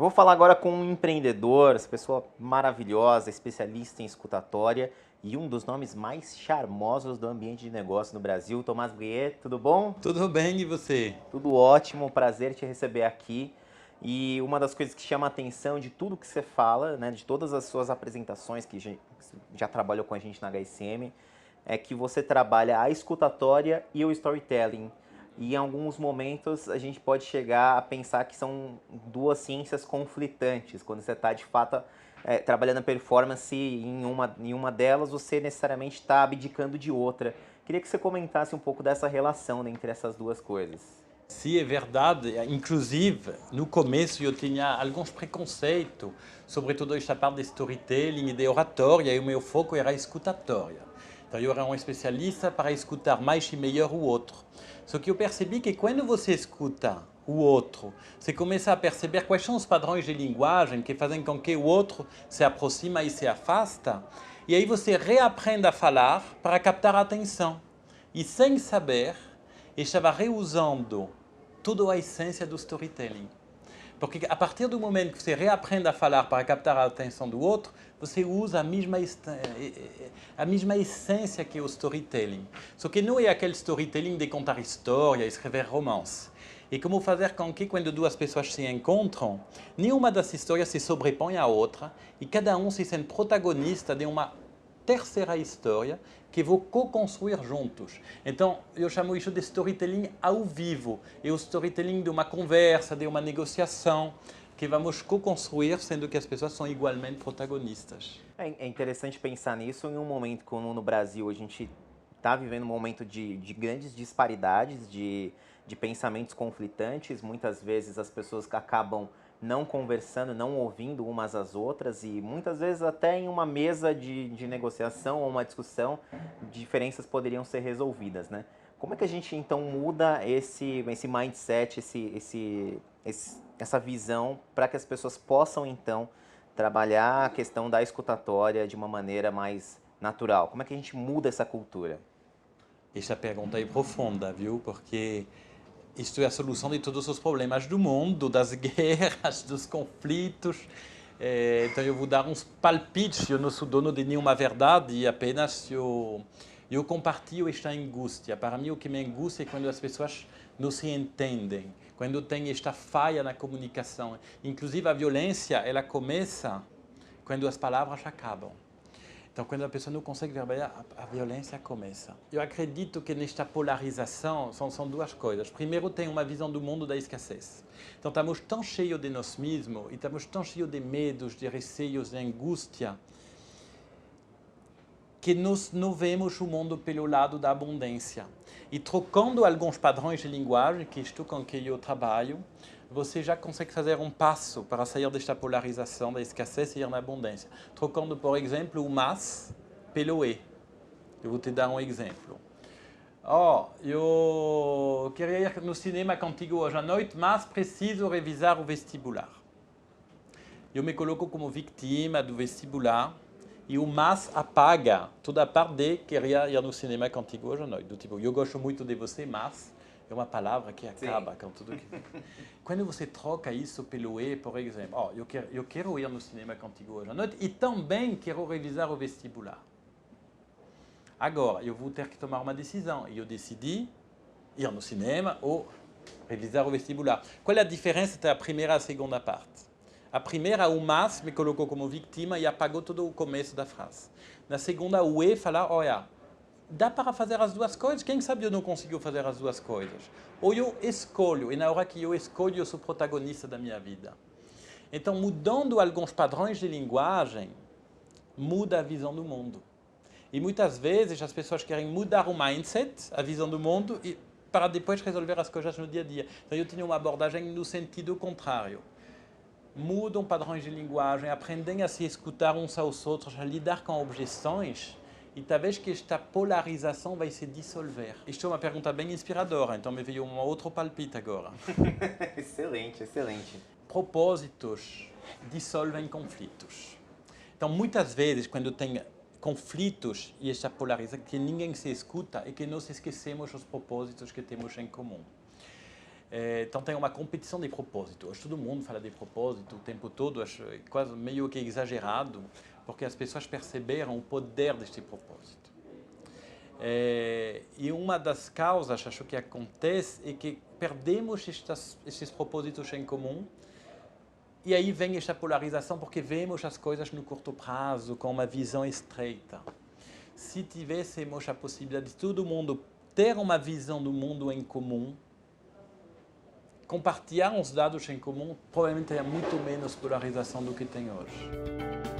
Eu vou falar agora com um empreendedor, essa pessoa maravilhosa, especialista em escutatória e um dos nomes mais charmosos do ambiente de negócio no Brasil, Tomás Briet. Tudo bom? Tudo bem, e você? Tudo ótimo, prazer te receber aqui. E uma das coisas que chama a atenção de tudo que você fala, né, de todas as suas apresentações que já trabalhou com a gente na HSM, é que você trabalha a escutatória e o storytelling. E em alguns momentos a gente pode chegar a pensar que são duas ciências conflitantes. Quando você está de fato trabalhando a performance em uma delas, você necessariamente está abdicando de outra. Queria que você comentasse um pouco dessa relação, né, entre essas duas coisas. Sim, é verdade. Inclusive, no começo eu tinha alguns preconceitos sobre toda esta parte de storytelling e de oratória, e o meu foco era a escutatória. Então eu era um especialista para escutar mais e melhor o outro. Só que eu percebi que quando você escuta o outro, você começa a perceber quais são os padrões de linguagem que fazem com que o outro se aproxima e se afasta, e aí você reaprende a falar para captar a atenção. E sem saber, estava reusando toda a essência do storytelling. Porque a partir do momento que você reaprende a falar para captar a atenção do outro, você usa a mesma essência que o storytelling. Só que não é aquele storytelling de contar história, escrever romance. É como fazer com que, quando duas pessoas se encontram, nenhuma das histórias se sobrepõe à outra e cada um se sente protagonista de uma terceira história que vou co-construir juntos. Então, eu chamo isso de storytelling ao vivo. É o storytelling de uma conversa, de uma negociação, que vamos co-construir, sendo que as pessoas são igualmente protagonistas. É interessante pensar nisso em um momento como no Brasil a gente está vivendo um momento de grandes disparidades, de pensamentos conflitantes. Muitas vezes as pessoas acabam não conversando, não ouvindo umas às outras e muitas vezes até em uma mesa de negociação ou uma discussão, diferenças poderiam ser resolvidas, né? Como é que a gente então muda esse mindset, essa visão para que as pessoas possam então trabalhar a questão da escutatória de uma maneira mais natural? Como é que a gente muda essa cultura? Esta pergunta é profunda, viu? Porque isto é a solução de todos os problemas do mundo, das guerras, dos conflitos. Então eu vou dar uns palpites, eu não sou dono de nenhuma verdade, apenas eu compartilho esta angústia. Para mim o que me angustia é quando as pessoas não se entendem, quando tem esta falha na comunicação. Inclusive a violência, ela começa quando as palavras acabam. Então, quando a pessoa não consegue trabalhar, a violência começa. Eu acredito que nesta polarização são duas coisas. Primeiro, tem uma visão do mundo da escassez. Então, estamos tão cheios de nós mesmos e estamos tão cheios de medos, de receios, de angústia, que nós não vemos o mundo pelo lado da abundância. E trocando alguns padrões de linguagem, que isto com que eu trabalho, você já consegue fazer um passo para sair desta polarização da escassez e ir na abundância. Trocando, por exemplo, o mas pelo e. Eu vou te dar um exemplo. Eu queria ir no cinema contigo hoje à noite, mas preciso revisar o vestibular. Eu me coloco como vítima do vestibular e o mas apaga toda a parte de queria ir no cinema contigo hoje à noite. Do tipo, eu gosto muito de você, mas é uma palavra que acaba com tudo que... Quando você troca isso pelo e, por exemplo, eu quero ir no cinema contigo hoje à noite e também quero revisar o vestibular. Agora, eu vou ter que tomar uma decisão e eu decidi ir no cinema ou revisar o vestibular. Qual é a diferença entre a primeira e a segunda parte? A primeira, o mas me colocou como vítima e apagou todo o começo da frase. Na segunda, o e fala, olha, dá para fazer as duas coisas? Quem sabe eu não consigo fazer as duas coisas? Ou eu escolho, e na hora que eu escolho, eu sou protagonista da minha vida. Então, mudando alguns padrões de linguagem, muda a visão do mundo. E muitas vezes as pessoas querem mudar o mindset, a visão do mundo, para depois resolver as coisas no dia a dia. Então, eu tenho uma abordagem no sentido contrário. Mudam padrões de linguagem, aprendem a se escutar uns aos outros, a lidar com objeções, e talvez que esta polarização vai se dissolver. Isto é uma pergunta bem inspiradora, então me veio um outro palpite agora. Excelente, excelente. Propósitos dissolvem conflitos. Então, muitas vezes, quando tem conflitos e esta polarização, que ninguém se escuta e que nós esquecemos os propósitos que temos em comum. Então tem uma competição de propósito. Hoje todo mundo fala de propósito o tempo todo, acho quase meio que exagerado, porque as pessoas perceberam o poder deste propósito. E uma das causas, acho que acontece, é que perdemos estes propósitos em comum, e aí vem esta polarização, porque vemos as coisas no curto prazo, com uma visão estreita. Se tivéssemos a possibilidade de todo mundo ter uma visão do mundo em comum, compartilhar os dados em comum, provavelmente teria muito menos polarização do que tem hoje.